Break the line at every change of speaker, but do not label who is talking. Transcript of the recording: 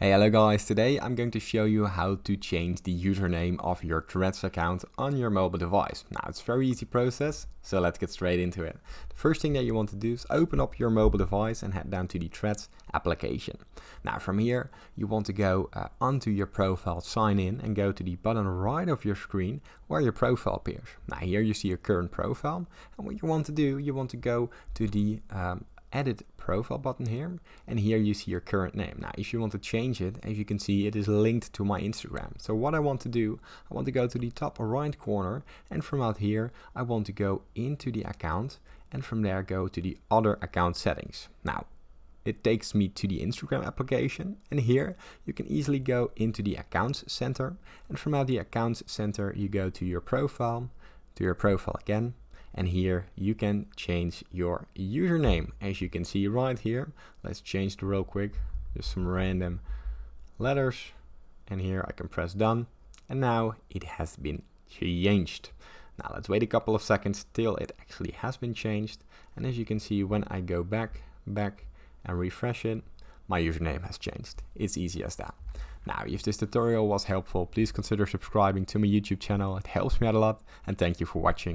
Hey, hello guys, today I'm going to show you how to change the username of your Threads account on your mobile device. Now it's a very easy process, so let's get straight into it. The first thing that you want to do is open up your mobile device and head down to the Threads application. Now from here you want to go onto your profile, sign in, and go to the bottom right of your screen where your profile appears. Now here you see your current profile, and what you want to do, you want to go to the edit profile button here, and here you see your current name. Now if you want to change it, as you can see, it is linked to my Instagram. So what I want to do, I want to go to the top right corner, and from out here I want to go into the account, and from there go to the other account settings. Now it takes me to the Instagram application, and here you can easily go into the accounts center, and from out the accounts center you go to your profile again, and here you can change your username. As you can see right here, let's change it real quick, just some random letters, and here I can press done, and now it has been changed. Now let's wait a couple of seconds till it actually has been changed, and as you can see, when I go back and refresh it, my username has changed. It's easy as that. Now, if this tutorial was helpful, please consider subscribing to my YouTube channel. It helps me out a lot, and thank you for watching.